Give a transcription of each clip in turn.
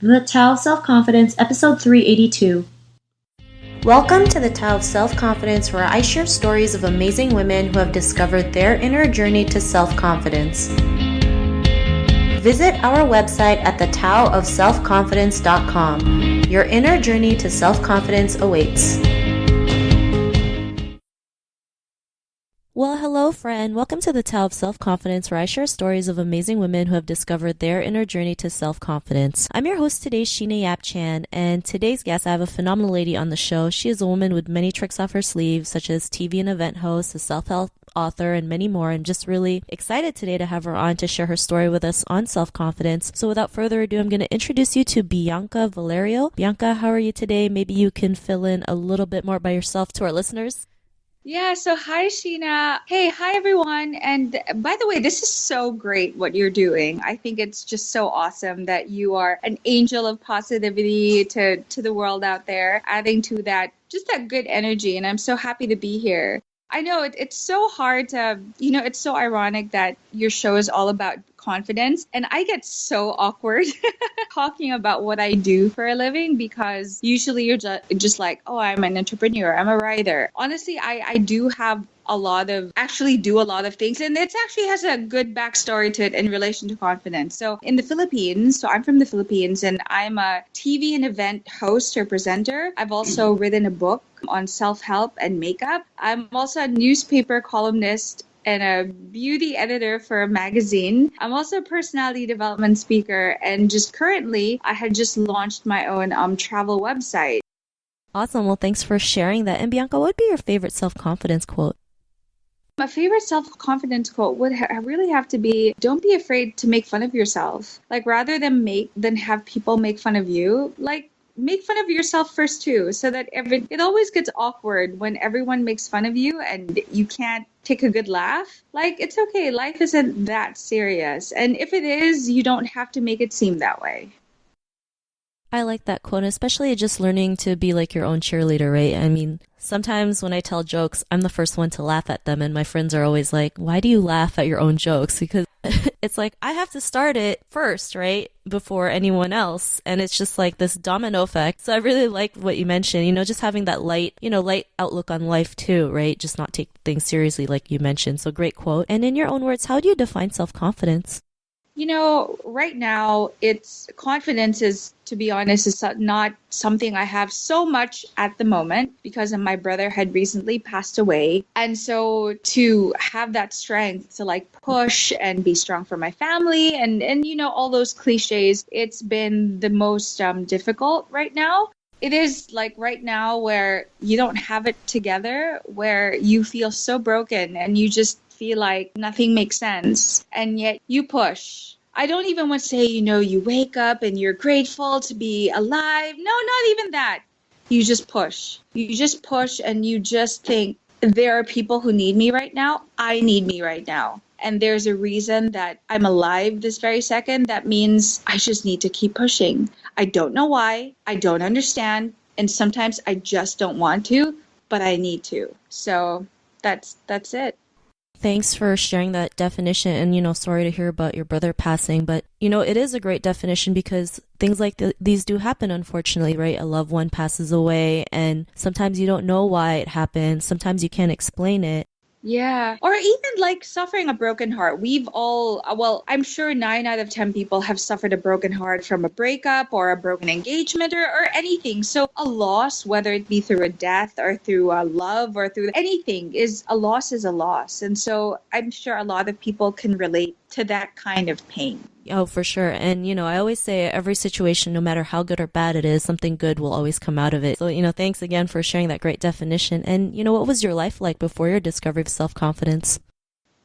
The Tao of Self-Confidence, Episode 382. Welcome to the Tao of Self-Confidence, where I share stories of amazing women who have discovered their inner journey to self-confidence. Visit our website at thetaoofselfconfidence.com. Your inner journey to self-confidence awaits. Well, hello, friend. Welcome to the Tao of Self-Confidence, where I share stories of amazing women who have discovered their inner journey to self-confidence. I'm your host today, Sheena Yap Chan, and today's guest, I have a phenomenal lady on the show. She is a woman with many tricks off her sleeve, such as TV and event host, a self-help author, and many more. I'm just really excited today to have her on to share her story with us on self-confidence. So without further ado, I'm going to introduce you to Bianca Valerio. Bianca, how are you today? Maybe you can fill in a little bit more by yourself to our listeners. Yeah, so hi, Sheena. Hey, hi, everyone. And by the way, this is so great what you're doing. I think it's just so awesome that you are an angel of positivity to the world out there, adding to that, just that good energy. And I'm so happy to be here. I know it's so hard to, it's so ironic that your show is all about confidence. And I get so awkward talking about what I do for a living because usually you're just like, oh, I'm an entrepreneur, I'm a writer. Honestly, I do have actually do a lot of things. And it actually has a good backstory to it in relation to confidence. So in the Philippines, so I'm from the Philippines and I'm a TV and event host or presenter. I've also written a book on self-help and makeup. I'm also a newspaper columnist and a beauty editor for a magazine. I'm also a personality development speaker, and just currently I had just launched my own travel website. Awesome. Well, thanks for sharing that. And Bianca, what would be your favorite self-confidence quote? My favorite self-confidence quote would really have to be, don't be afraid to make fun of yourself. Like rather than have people make fun of you, like make fun of yourself first too, so that it always gets awkward when everyone makes fun of you and you can't take a good laugh. Like, it's okay. Life isn't that serious. And if it is, you don't have to make it seem that way. I like that quote, especially just learning to be like your own cheerleader, right? I mean, sometimes when I tell jokes, I'm the first one to laugh at them. And my friends are always like, why do you laugh at your own jokes? Because it's like, I have to start it first, right? Before anyone else. And it's just like this domino effect. So I really like what you mentioned, just having that light outlook on life too, right? Just not take things seriously like you mentioned. So great quote. And in your own words, how do you define self-confidence? Right now, confidence is, to be honest, is not something I have so much at the moment because my brother had recently passed away. And so to have that strength to like push and be strong for my family and all those cliches, it's been the most difficult right now. It is like right now where you don't have it together, where you feel so broken and you just feel like nothing makes sense, and yet you push. I don't even want to say, you wake up and you're grateful to be alive. No, not even that. You just push. You just push and you just think, there are people who need me right now. I need me right now. And there's a reason that I'm alive this very second. That means I just need to keep pushing. I don't know why. I don't understand. And sometimes I just don't want to, but I need to. So that's it. Thanks for sharing that definition, and sorry to hear about your brother passing, but it is a great definition because things like these do happen, unfortunately, right? A loved one passes away and sometimes you don't know why it happened. Sometimes you can't explain it. Yeah. Or even like suffering a broken heart. I'm sure 9 out of 10 people have suffered a broken heart from a breakup or a broken engagement or anything. So a loss, whether it be through a death or through a love or through anything, is a loss. And so I'm sure a lot of people can relate to that kind of pain. Oh, for sure. And, I always say every situation, no matter how good or bad it is, something good will always come out of it. So, thanks again for sharing that great definition. And, what was your life like before your discovery of self-confidence?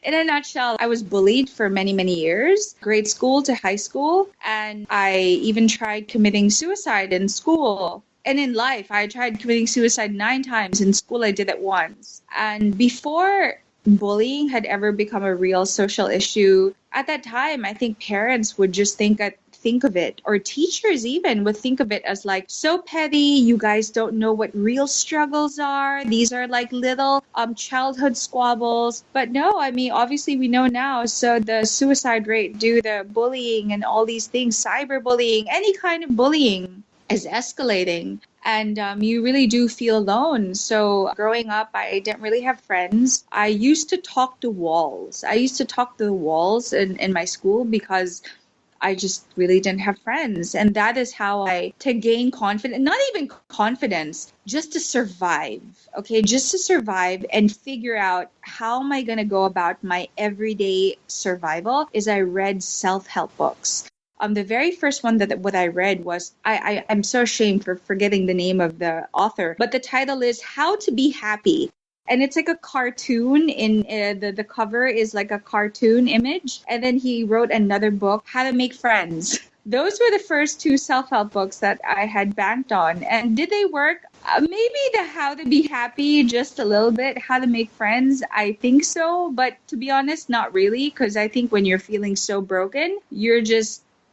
In a nutshell, I was bullied for many, many years, grade school to high school. And I even tried committing suicide in school. And in life, I tried committing suicide 9 times. In school, I did it once. And before bullying had ever become a real social issue, at that time, I think parents would just think think of it, or teachers even would think of it as like so petty. You guys don't know what real struggles are. These are like little childhood squabbles. But no, I mean, obviously we know now. So the suicide rate due to bullying and all these things, cyberbullying, any kind of bullying is escalating. And you really do feel alone. So growing up, I didn't really have friends. I used to talk to walls. I used to talk to the walls in my school because I just really didn't have friends. And that is how to gain confidence, not even confidence, just to survive. Okay, just to survive and figure out how am I going to go about my everyday survival is I read self-help books. The very first one that what I read was, I'm so ashamed for forgetting the name of the author, but the title is How to Be Happy. And it's like a cartoon in the cover is like a cartoon image. And then he wrote another book, How to Make Friends. Those were the first two self-help books that I had banked on. And did they work? Maybe the How to Be Happy just a little bit. How to Make Friends, I think so. But to be honest, not really. Because I think when you're feeling so broken,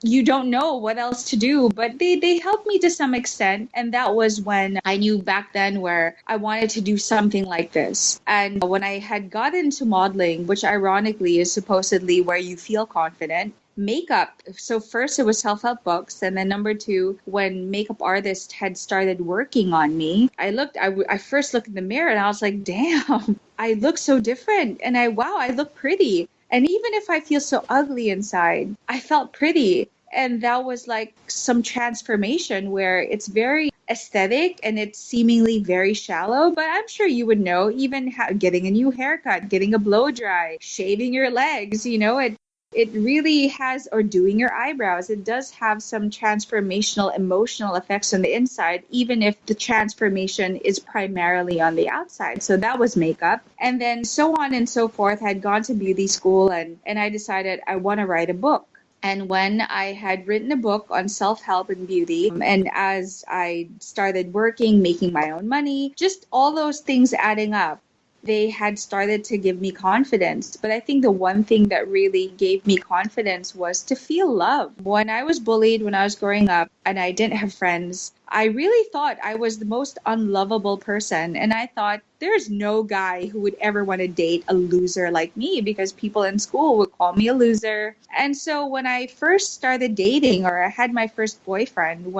you don't know what else to do, but they helped me to some extent. And that was when I knew back then where I wanted to do something like this. And when I had got into modeling, which ironically is supposedly where you feel confident, makeup. So first it was self-help books. And then number two, when makeup artists had started working on me, I first looked in the mirror and I was like, damn, I look so different. And I look pretty. And even if I feel so ugly inside, I felt pretty. And that was like some transformation where it's very aesthetic and it's seemingly very shallow. But I'm sure you would know, even getting a new haircut, getting a blow dry, shaving your legs, it really has, or doing your eyebrows, it does have some transformational emotional effects on the inside, even if the transformation is primarily on the outside. So that was makeup. And then so on and so forth. I had gone to beauty school and I decided I want to write a book. And when I had written a book on self-help and beauty, and as I started working, making my own money, just all those things adding up, they had started to give me confidence. But I think the one thing that really gave me confidence was to feel love. When I was bullied, when I was growing up and I didn't have friends, I really thought I was the most unlovable person. And I thought there's no guy who would ever want to date a loser like me because people in school would call me a loser. And so when I first started dating, or I had my first boyfriend,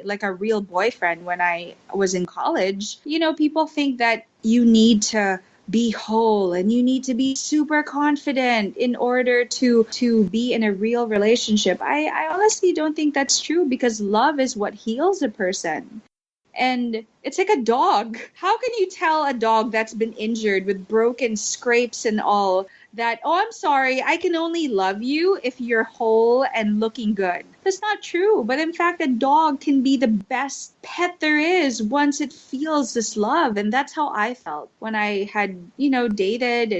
like a real boyfriend, when I was in college, people think that you need to be whole and you need to be super confident in order to be in a real relationship. I honestly don't think that's true, because love is what heals a person. And it's like a dog. How can you tell a dog that's been injured with broken scrapes and all that, oh, I'm sorry, I can only love you if you're whole and looking good? That's not true. But in fact, a dog can be the best pet there is once it feels this love. And that's how I felt when I had, dated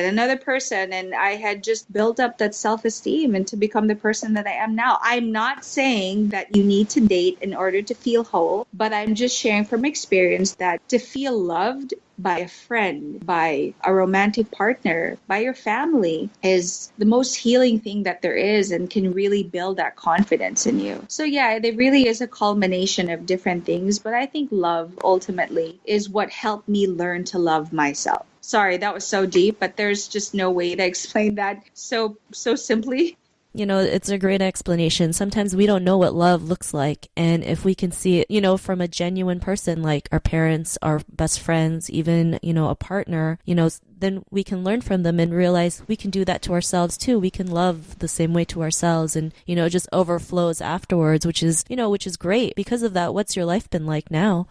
another person, and I had just built up that self-esteem and to become the person that I am now. I'm not saying that you need to date in order to feel whole, but I'm just sharing from experience that to feel loved by a friend, by a romantic partner, by your family is the most healing thing that there is, and can really build that confidence in you. So yeah, there really is a culmination of different things, but I think love ultimately is what helped me learn to love myself. Sorry, that was so deep, but there's just no way to explain that so simply. It's a great explanation. Sometimes we don't know what love looks like. And if we can see it, from a genuine person, like our parents, our best friends, even, a partner, then we can learn from them and realize we can do that to ourselves too. We can love the same way to ourselves, and, it just overflows afterwards, which is great. Because of that, what's your life been like now?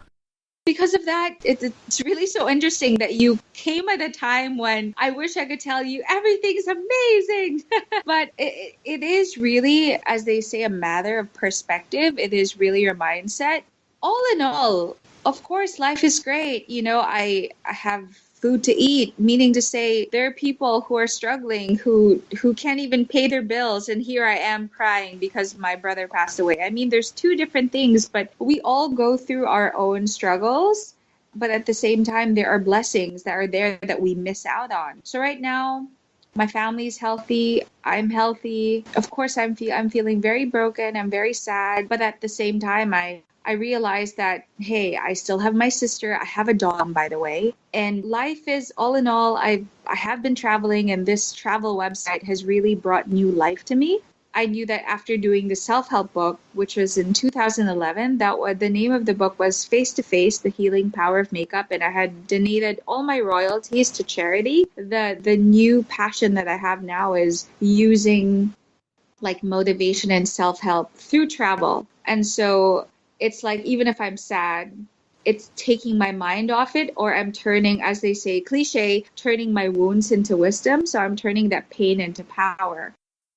Because of that, it's really so interesting that you came at a time when I wish I could tell you everything's amazing. But it is really, as they say, a matter of perspective. It is really your mindset. All in all, of course, life is great. I have food to eat, meaning to say there are people who are struggling, who can't even pay their bills, and here I am crying because my brother passed away. I mean, there's two different things, but we all go through our own struggles, but at the same time there are blessings that are there that we miss out on. So right now My family's healthy. I'm healthy. Of course, I'm feeling very broken. I'm very sad. But at the same time, I realized that, hey, I still have my sister. I have a dog, by the way. And life is, all in all, I have been traveling, and this travel website has really brought new life to me. I knew that after doing the self-help book, which was in 2011, the name of the book was Face to Face: The Healing Power of Makeup, and I had donated all my royalties to charity. The new passion that I have now is using like motivation and self-help through travel. And so it's like, even if I'm sad, it's taking my mind off it, or I'm turning, as they say, cliche, turning my wounds into wisdom. So I'm turning that pain into power.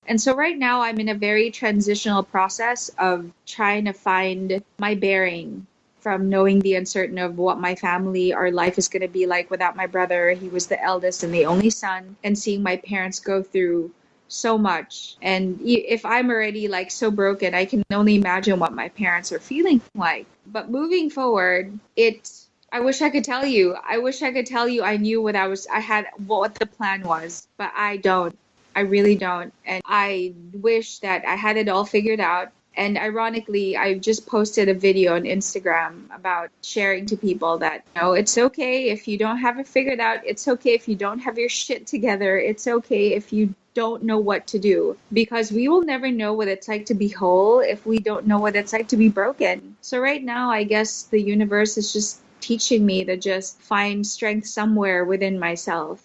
And so right now I'm in a very transitional process of trying to find my bearing from knowing the uncertain of what my family or life is going to be like without my brother. He was the eldest and the only son, and seeing my parents go through so much. And if I'm already like so broken, I can only imagine what my parents are feeling like. But moving forward, I wish I could tell you. I wish I could tell you I knew I had what the plan was, but I don't. I really don't. And I wish that I had it all figured out. And ironically, I just posted a video on Instagram about sharing to people that, it's okay if you don't have it figured out. It's okay if you don't have your shit together. It's okay if you don't know what to do, because we will never know what it's like to be whole if we don't know what it's like to be broken. So right now, I guess the universe is just teaching me to just find strength somewhere within myself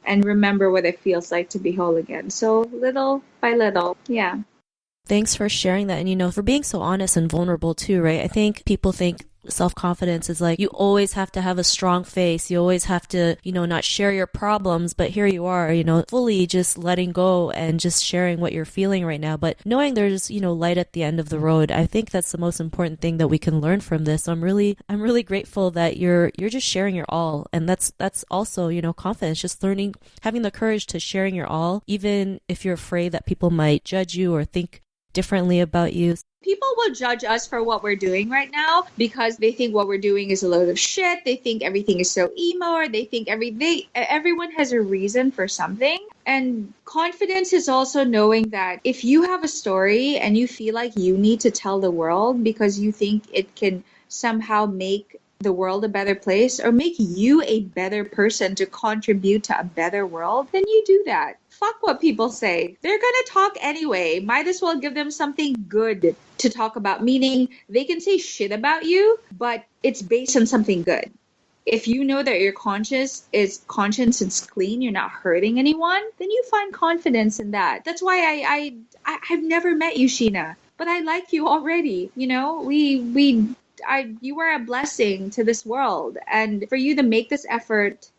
and remember what it feels like to be whole again. So little by little, yeah. Thanks for sharing that. And, for being so honest and vulnerable too, right? I think people think self-confidence is like, you always have to have a strong face. You always have to, not share your problems. But here you are, fully just letting go and just sharing what you're feeling right now. But knowing there's, light at the end of the road. I think that's the most important thing that we can learn from this. So I'm really grateful that you're just sharing your all. And that's also, confidence, just learning, having the courage to sharing your all, even if you're afraid that people might judge you or think differently about you. People will judge us for what we're doing right now because they think what we're doing is a load of shit. They think everything is so emo, or they think everyone has a reason for something. And confidence is also knowing that if you have a story and you feel like you need to tell the world because you think it can somehow make the world a better place or make you a better person to contribute to a better world, then you do that. Fuck what people say. They're gonna talk anyway. Might as well give them something good to talk about, meaning they can say shit about you, but it's based on something good. If you know that your conscience is clean, you're not hurting anyone, then you find confidence in that. That's why I've never met you, Sheena, but I like you already. You are a blessing to this world, and for you to make this effort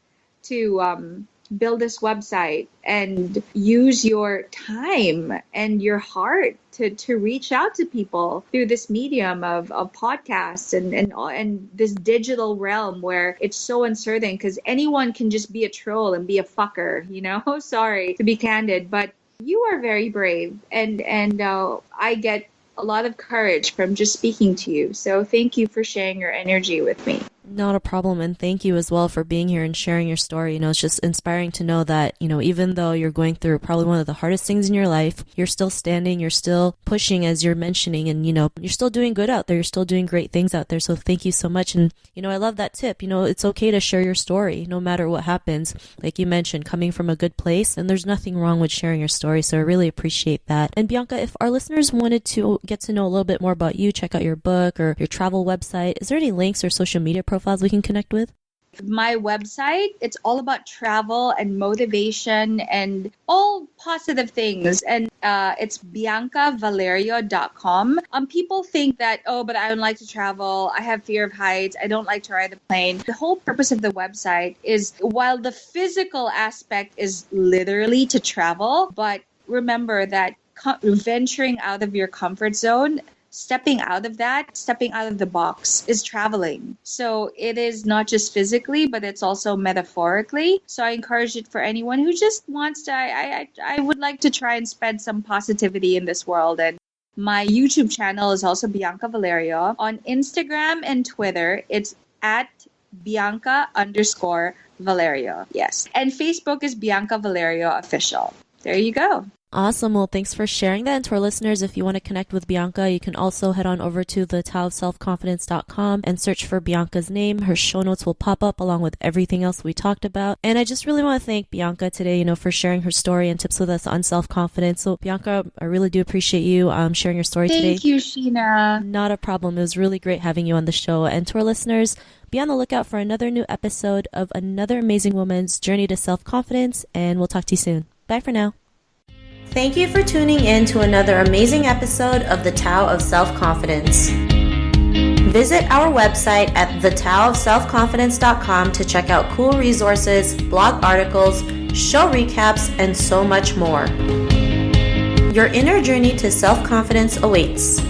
to build this website and use your time and your heart to reach out to people through this medium of podcasts and this digital realm where it's so uncertain because anyone can just be a troll and be a fucker, sorry to be candid, but you are very brave, and I get a lot of courage from just speaking to you. So thank you for sharing your energy with me. Not a problem. And thank you as well for being here and sharing your story. It's just inspiring to know that, even though you're going through probably one of the hardest things in your life, you're still standing, you're still pushing, as you're mentioning, and, you're still doing good out there. You're still doing great things out there. So thank you so much. And, I love that tip. It's okay to share your story no matter what happens. Like you mentioned, coming from a good place, and there's nothing wrong with sharing your story. So I really appreciate that. And Bianca, if our listeners wanted to get to know a little bit more about you, check out your book or your travel website, is there any links or social media profiles we can connect with? My website, it's all about travel and motivation and all positive things. And it's biancavalerio.com. People think that, but I don't like to travel. I have fear of heights. I don't like to ride the plane. The whole purpose of the website is, while the physical aspect is literally to travel, but remember that venturing out of your comfort zone, stepping out of the box is traveling. So it is not just physically, but it's also metaphorically. So I encourage it for anyone who just wants to, I would like to try and spread some positivity in this world. And my YouTube channel is also Bianca Valerio. On Instagram and Twitter, it's at Bianca_Valerio. Yes. And Facebook is Bianca Valerio Official. There you go. Awesome. Well, thanks for sharing that. And to our listeners, if you want to connect with Bianca, you can also head on over to thetaoofselfconfidence.com and search for Bianca's name. Her show notes will pop up along with everything else we talked about. And I just really want to thank Bianca today, for sharing her story and tips with us on self-confidence. So Bianca, I really do appreciate you sharing your story today. Thank you, Sheena. Not a problem. It was really great having you on the show. And to our listeners, be on the lookout for another new episode of another amazing woman's journey to self-confidence. And we'll talk to you soon. Bye for now. Thank you for tuning in to another amazing episode of The Tao of Self-Confidence. Visit our website at thetaoofselfconfidence.com to check out cool resources, blog articles, show recaps, and so much more. Your inner journey to self-confidence awaits.